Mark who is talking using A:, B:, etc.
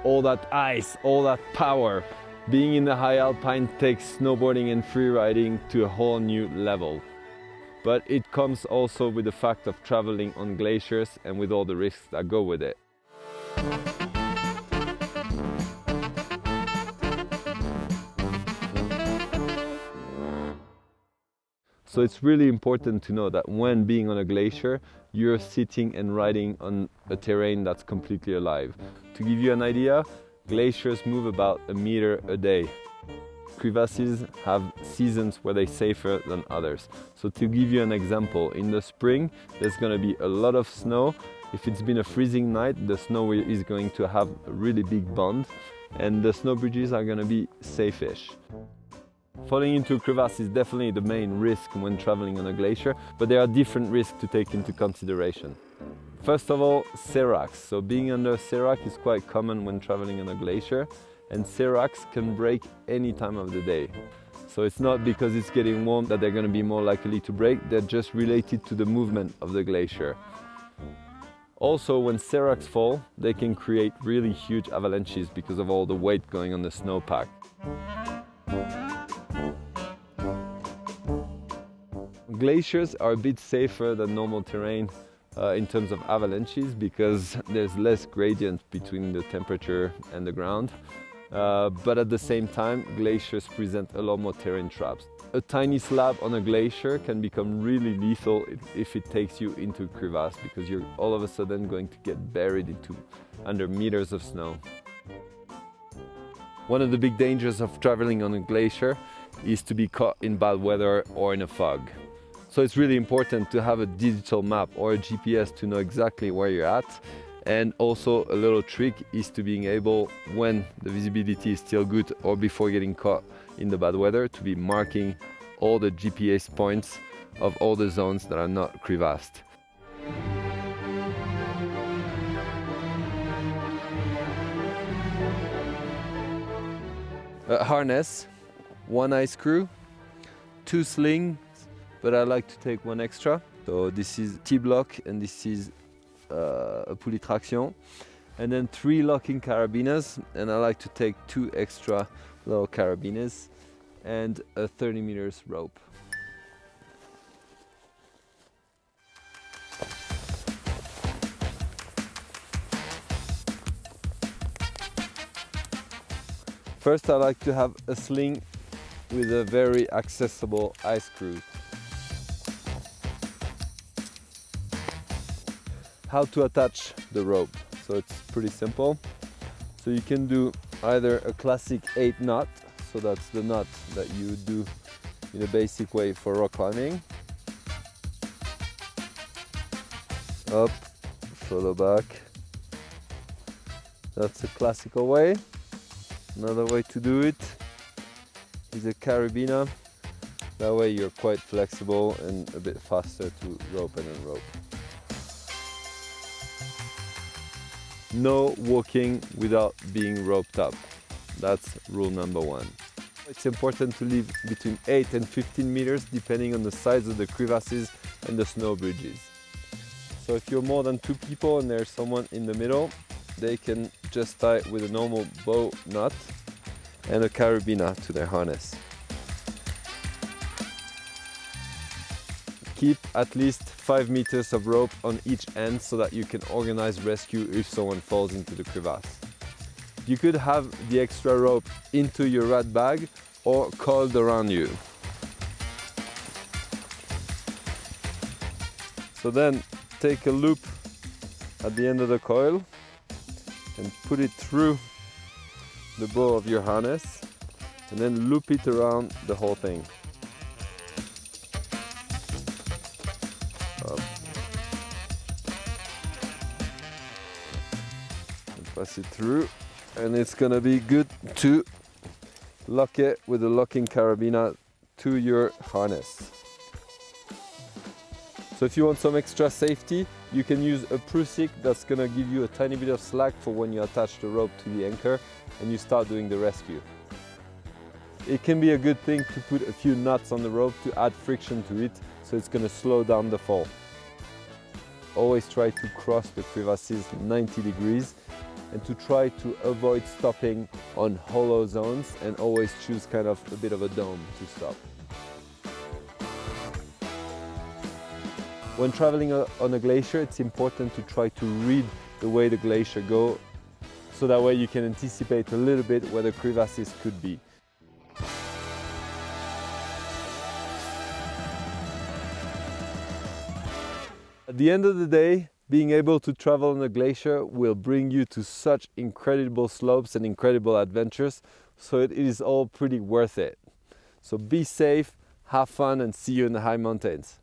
A: all that ice, all that power. Being in the high alpine takes snowboarding and freeriding to a whole new level. But it comes also with the fact of traveling on glaciers and with all the risks that go with it. So it's really important to know that when being on a glacier, you're sitting and riding on a terrain that's completely alive. To give you an idea, glaciers move about a meter a day. Crevasses have seasons where they're safer than others. So to give you an example, in the spring, there's going to be a lot of snow. If it's been a freezing night, the snow is going to have a really big bond, and the snow bridges are going to be safe-ish. Falling into a crevasse is definitely the main risk when traveling on a glacier, but there are different risks to take into consideration. First of all, seracs. So being under a serac is quite common when traveling on a glacier, and seracs can break any time of the day. So it's not because it's getting warm that they're going to be more likely to break, they're just related to the movement of the glacier. Also, when seracs fall, they can create really huge avalanches because of all the weight going on the snowpack. Glaciers are a bit safer than normal terrain in terms of avalanches because there's less gradient between the temperature and the ground. But at the same time, glaciers present a lot more terrain traps. A tiny slab on a glacier can become really lethal if it takes you into a crevasse because you're all of a sudden going to get buried under meters of snow. One of the big dangers of traveling on a glacier is to be caught in bad weather or in a fog. So it's really important to have a digital map or a GPS to know exactly where you're at. And also a little trick is to being able, when the visibility is still good or before getting caught in the bad weather, to be marking all the GPS points of all the zones that are not crevassed. A harness, one ice screw, 2 slings, but I like to take one extra. So this is T-block and this is a pulley traction. And then 3 locking carabiners, and I like to take 2 extra little carabiners and a 30 meters rope. First, I like to have a sling with a very accessible ice screw. How to attach the rope. So it's pretty simple. So you can do either a classic 8 knot, so that's the knot that you do in a basic way for rock climbing. Up, follow back. That's a classical way. Another way to do it is a carabiner. That way you're quite flexible and a bit faster to rope and unrope. No walking without being roped up. That's rule number 1. It's important to leave between 8 and 15 meters depending on the size of the crevasses and the snow bridges. So if you're more than 2 people and there's someone in the middle, they can just tie with a normal bow knot and a carabiner to their harness. Keep at least 5 meters of rope on each end so that you can organize rescue if someone falls into the crevasse. You could have the extra rope into your rat bag or coiled around you. So then take a loop at the end of the coil and put it through the bow of your harness and then loop it around the whole thing. Pass it through, and it's gonna be good to lock it with a locking carabiner to your harness. So if you want some extra safety, you can use a prusik that's gonna give you a tiny bit of slack for when you attach the rope to the anchor and you start doing the rescue. It can be a good thing to put a few knots on the rope to add friction to it, so it's gonna slow down the fall. Always try to cross the crevasses 90 degrees and to try to avoid stopping on hollow zones and always choose kind of a bit of a dome to stop. When traveling on a glacier, it's important to try to read the way the glacier goes, so that way you can anticipate a little bit where the crevasses could be. At the end of the day, being able to travel on a glacier will bring you to such incredible slopes and incredible adventures, so it is all pretty worth it. So be safe, have fun, and see you in the high mountains.